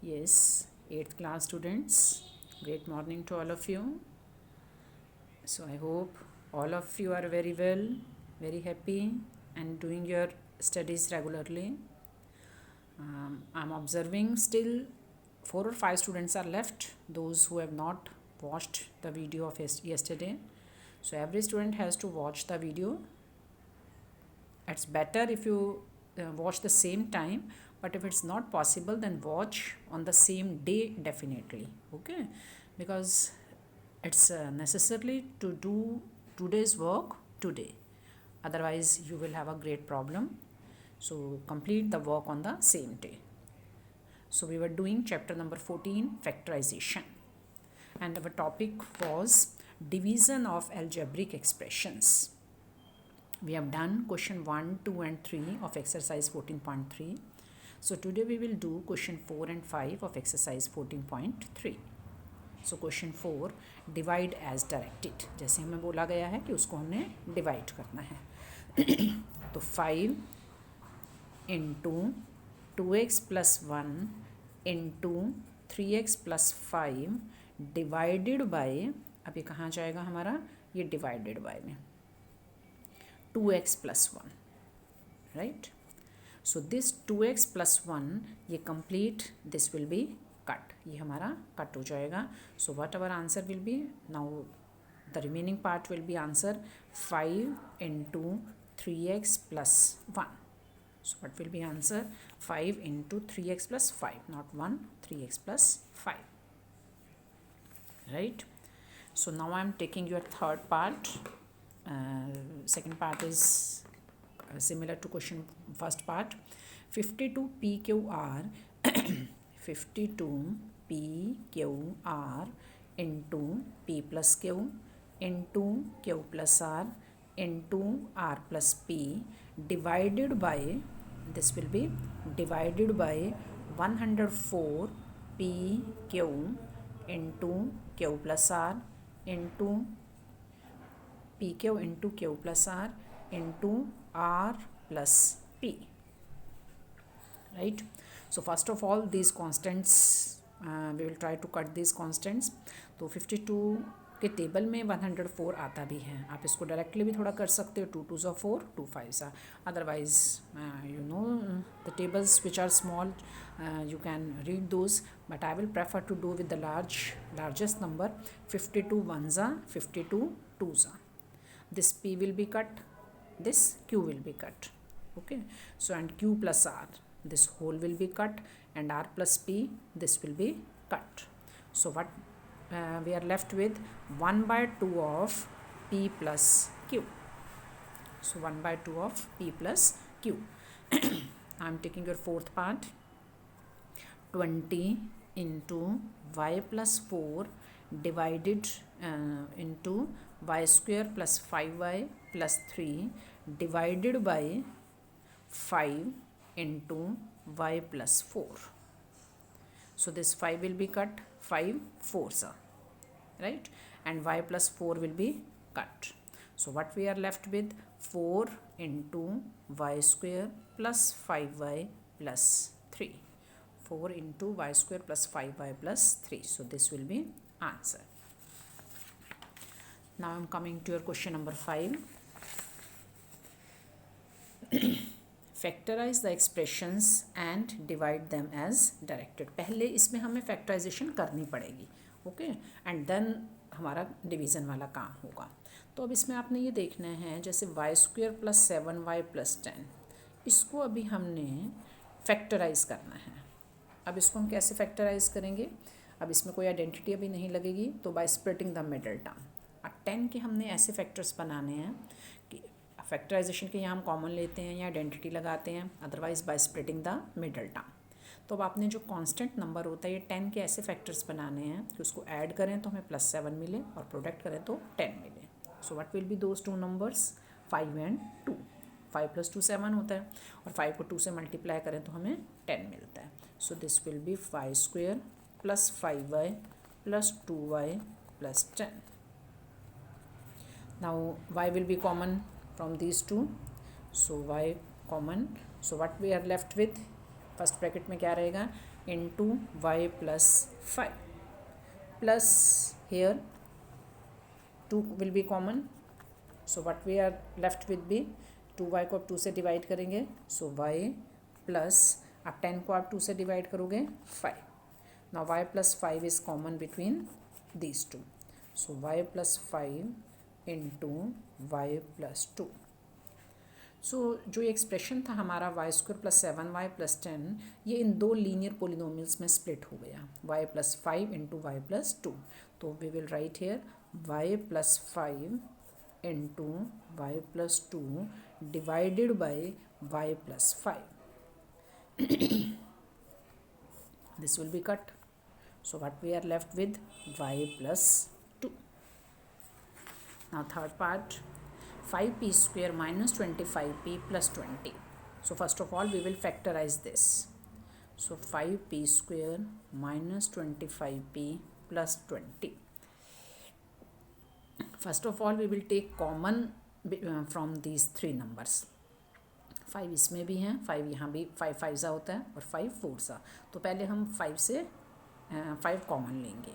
Yes, 8th class students, great morning to all of you. So I hope all of you are very well, very happy and doing your studies regularly. I'm observing still 4 or 5 students are left, those who have not watched the video of yesterday. So every student has to watch the video. It's better if you watch the same time, but if it's not possible then watch on the same day definitely, okay, because it's necessary to do today's work today, otherwise you will have a great problem. So complete the work on the same day. So we were doing chapter number 14, factorization, and our topic was division of algebraic expressions. We have done question 1, 2 and 3 of exercise 14.3. So today we will do question 4 and 5 of exercise 14.3. So question 4, divide as directed. जैसे हमें बोला गया है कि उसको हमने divide करना है. तो 5 into 2x plus 1 into 3x plus 5 divided by, अभी कहाँ जाएगा हमारा ये divided by में 2x plus 1, right? So this 2x plus 1 ये complete, this will be cut, ये हमारा cut हो जाएगा. So what our answer will be? Now the remaining part will be answer 5 into 3x plus 1. So what will be answer? 5 into 3x plus 5, not 1, 3x plus 5, right? So now I am taking your third part. Second part is similar to question first part. 52 PQR 52 PQR into P plus Q into Q plus R into R plus P divided by, this will be divided by 104 PQ into Q plus R into PQ into Q plus R into R plus P, right? So first of all these constants we will try to cut these constants. तो 52 के table में 104 आता भी है, आप इसको directly भी थोड़ा कर सकते हो, 2 2s are 4, 2 5s are, otherwise you know the tables which are small you can read those, but I will prefer to do with the largest number. 52 1s are, 52 2s are. This P will be cut, this Q will be cut, okay. So and Q plus R, this whole will be cut, and R plus P, this will be cut. So what we are left with 1 by 2 of P plus Q. So 1 by 2 of P plus Q. I am taking your fourth part. 20 into y plus 4 divided into y square plus 5y plus 3 divided by 5 into y plus 4. So this 5 will be cut, 5 4s are, right, and y plus 4 will be cut. So what we are left with? 4 into y square plus 5y plus 3. 4 into y square plus 5y plus 3. So this will be answer. Now I am coming to your question number 5. Factorise the expressions and divide them as directed. पहले इसमें हमें factorisation करनी पड़ेगी, okay, and then हमारा division वाला काम होगा. तो अब इसमें आपने ये देखना है, जैसे Y square plus 7y plus 10, इसको अभी हमने फैक्टराइज करना है. अब इसको हम कैसे फैक्टराइज करेंगे? अब इसमें कोई आइडेंटिटी अभी नहीं लगेगी, तो bye splitting the middle term. अब 10 के हमने ऐसे फैक्टर्स बनाने हैं कि फैक्टराइजेशन के यहाँ हम कॉमन लेते हैं या आइडेंटिटी लगाते हैं, otherwise bye splitting the middle term. तो अब आपने जो कांस्टेंट नंबर होता है, ये 10 के ऐसे फैक्टर्स बनाने हैं कि उसको ऐड करें तो हमें +7 मिले और प्रोडक्ट करें तो 10 मिले. So what will be those two numbers? 5 and 2. 5 + 2 7 होता है, और 5 को 2 से मल्टीप्लाई करें तो हमें 10 मिलता है. So this will be 5 square plus 5y plus 2y plus 10. Now y will be common from these two, so y common. So what we are left with? First bracket में क्या रहेगा, into y plus 5 plus here 2 will be common, so what we are left with be 2y को आप 2 से divide करेंगे, सो y plus आप 10 को आप 2 से डिवाइड करोगे 5. Now y plus 5 is common between these two, so y plus 5 into y plus 2. So जो ये एक्सप्रेशन था हमारा Y square plus 7y plus 10, ये इन दो लीनियर पोलिनोमियल्स में स्प्लिट हो गया, y plus 5 into y plus 2. तो we will write here y plus 5 into y plus 2 divided by y plus 5. This will be cut. So what we are left with, y plus 2. Now third part, 5p square minus 25p plus 20. So first of all we will factorize this. So 5p square minus 25p plus 20. First of all we will take common from these three numbers. 5 इसमें भी हैं, 5 यहाँ भी, 5 5 सा होता है और 5 4 सा. तो पहले हम 5 से 5 कॉमन लेंगे.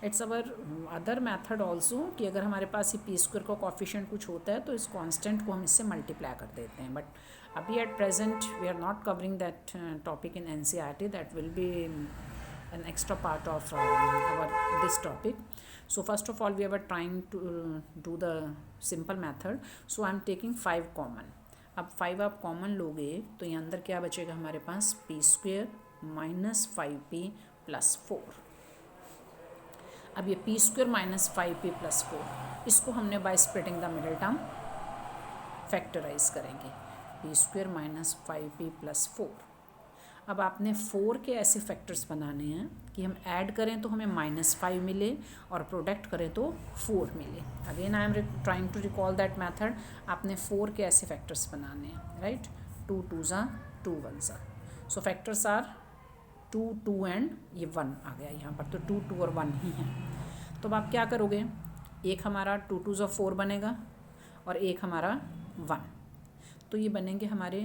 It's our other method also कि अगर हमारे पास ये पी स्क्वायर का कॉफिशिएंट कुछ होता है तो इस कांस्टेंट को हम इससे मल्टीप्लाई कर देते हैं. बट अभी at present we are not covering that topic in NCERT, that will be an extra part of this topic. So first of all we are trying to do the simple method. So I am taking 5 common. अब 5 आप common लोगे तो ये अंदर क्या बचेगा हमारे पास, P square minus 5p plus 4. अब ये P square minus 5p plus 4, इसको हमने by splitting the middle term factorize करेंगे, P square minus 5p plus 4. अब आपने 4 के ऐसे फैक्टर्स बनाने हैं कि हम ऐड करें तो हमें -5 मिले और प्रोडक्ट करें तो 4 मिले. Again I am trying to recall that method. आपने 4 के ऐसे फैक्टर्स बनाने हैं, राइट. 2 2 ज़ा 2 1 ज़ा. सो फैक्टर्स आर 2 2 एंड ये 1 आ गया यहाँ पर, तो 2 2 और 1 ही है. तो अब आप क्या करोगे, एक हमारा 2 2 ज़ा 4 बनेगा और एक हमारा 1. तो ये बनेंगे हमारे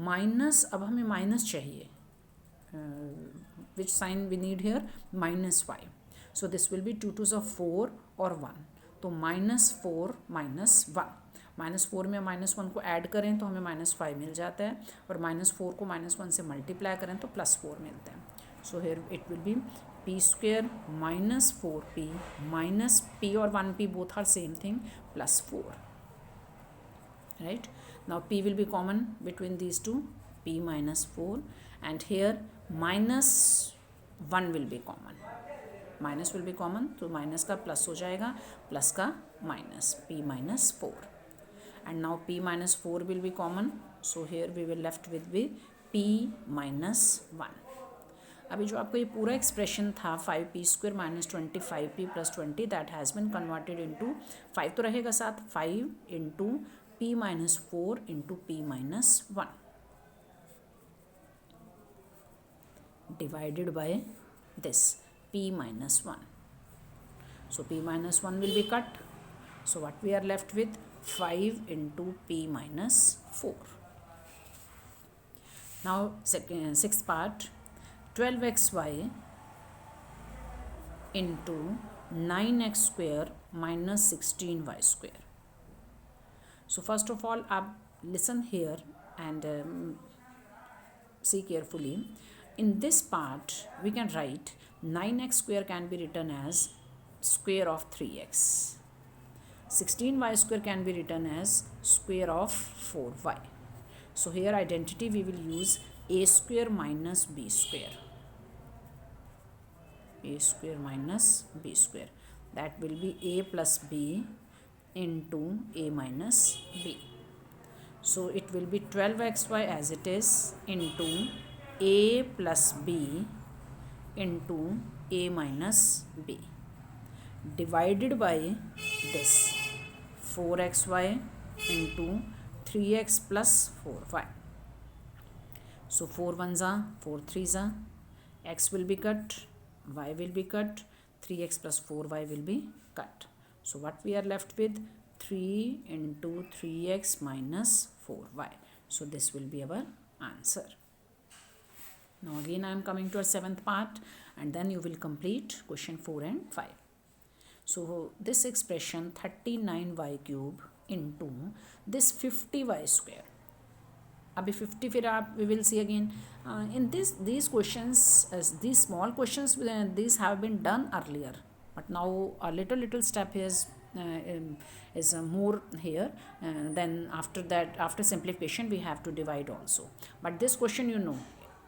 माइनस. अब हमें माइनस चाहिए, which sign we need here, -5. So this will be 2 2 ज़ा 4 और 1. तो -4 -1. -4 में -1 को ऐड करें तो हमें -5 मिल जाता है और -4 को -1 से मल्टीप्लाई करें तो +4 मिलता है. So here it will be p square minus 4p minus p और 1p both are same thing plus 4. Right. Now p will be common between these two, p minus 4, and here minus 1 will be common. Minus will be common, तो minus का plus हो जाएगा, plus का minus, p minus 4. and now p minus 4 will be common, so here we will left with be p minus 1. अभी जो आपको ये पूरा एक्सप्रेशन था 5p square minus 25p plus 20, that has been converted into 5 तो रहेगा साथ, 5 into p minus 4 into p minus 1 divided by this p minus 1. So p minus 1 will be cut. So what we are left with, 5 into p minus 4. Now sixth part, 12xy into 9x square minus 16y square. So first of all आप listen here and see carefully. In this part we can write 9x square can be written as square of 3x. 16y square can be written as square of 4y. So here identity we will use a square minus b square. A square minus b square. That will be a plus b into a minus b. So it will be 12xy as it is into a plus b into a minus b divided by this 4xy into 3x plus 4y. So 4 1s are 4 3s are, x will be cut, y will be cut, 3x plus 4y will be cut. So what we are left with, 3 into 3x minus 4y. So this will be our answer. Now again I am coming to our seventh part, and then you will complete question 4 and 5. So this expression 39y cube into this 50y square. अभी 50 फिर आप we will see again in these questions, as these small questions these have been done earlier, but now a little step is more here. Then after that, after simplification, we have to divide also. But this question, you know,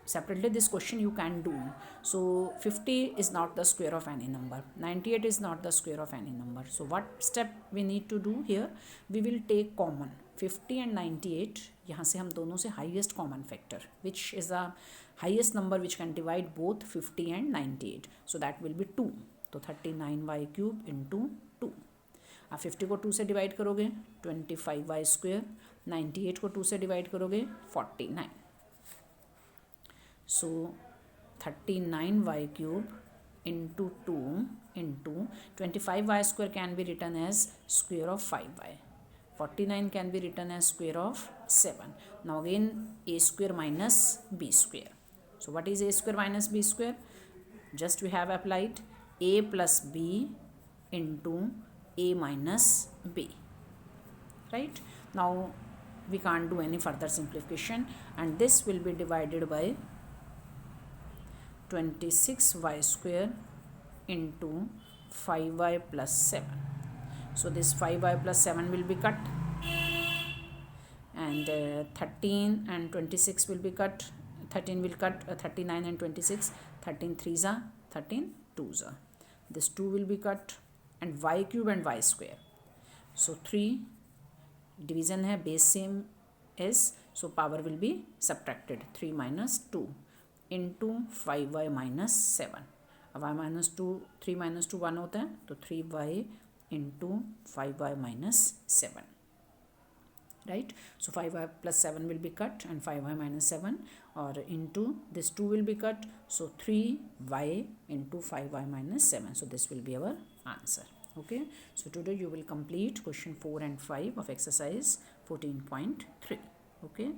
separately this question you can do. So 50 is not the square of any number, 98 is not the square of any number. So what step we need to do here, we will take common 50 and 98. यहाँ से हम दोनों से highest common factor which is the highest number which can divide both 50 and 98, so that will B 2. तो 39y cube into 2. आप 50 को 2 से divide करोगे 25y स्क्वेयर, 98 को 2 से डिवाइड करोगे 49. So 39y cube into 2 into 25y square can be written as square of 5y. 49 can be written as square of 7. Now again a square minus b square. So what is a square minus b square? Just we have applied a plus b into a minus b. Right? Now we can't do any further simplification, and this will be divided by 26y square into 5y plus 7. So this 5y plus 7 will be cut, and 13 and 26 will be cut. 13 will cut 39 and 26. 13 3s are 13 2s are. This 2 will be cut, and y cube and y square. So 3 division है, base same is, so power will be subtracted. 3 minus 2 into 5y minus 7. अब y minus 2, 3 minus 2 1 होता है, तो 3y into 5y minus 7. Right? So 5y plus 7 will be cut, and 5y minus 7, or into this 2 will be cut. So 3y into 5y minus 7. So this will be our answer. Okay. So today you will complete question 4 and 5 of exercise 14.3. Okay.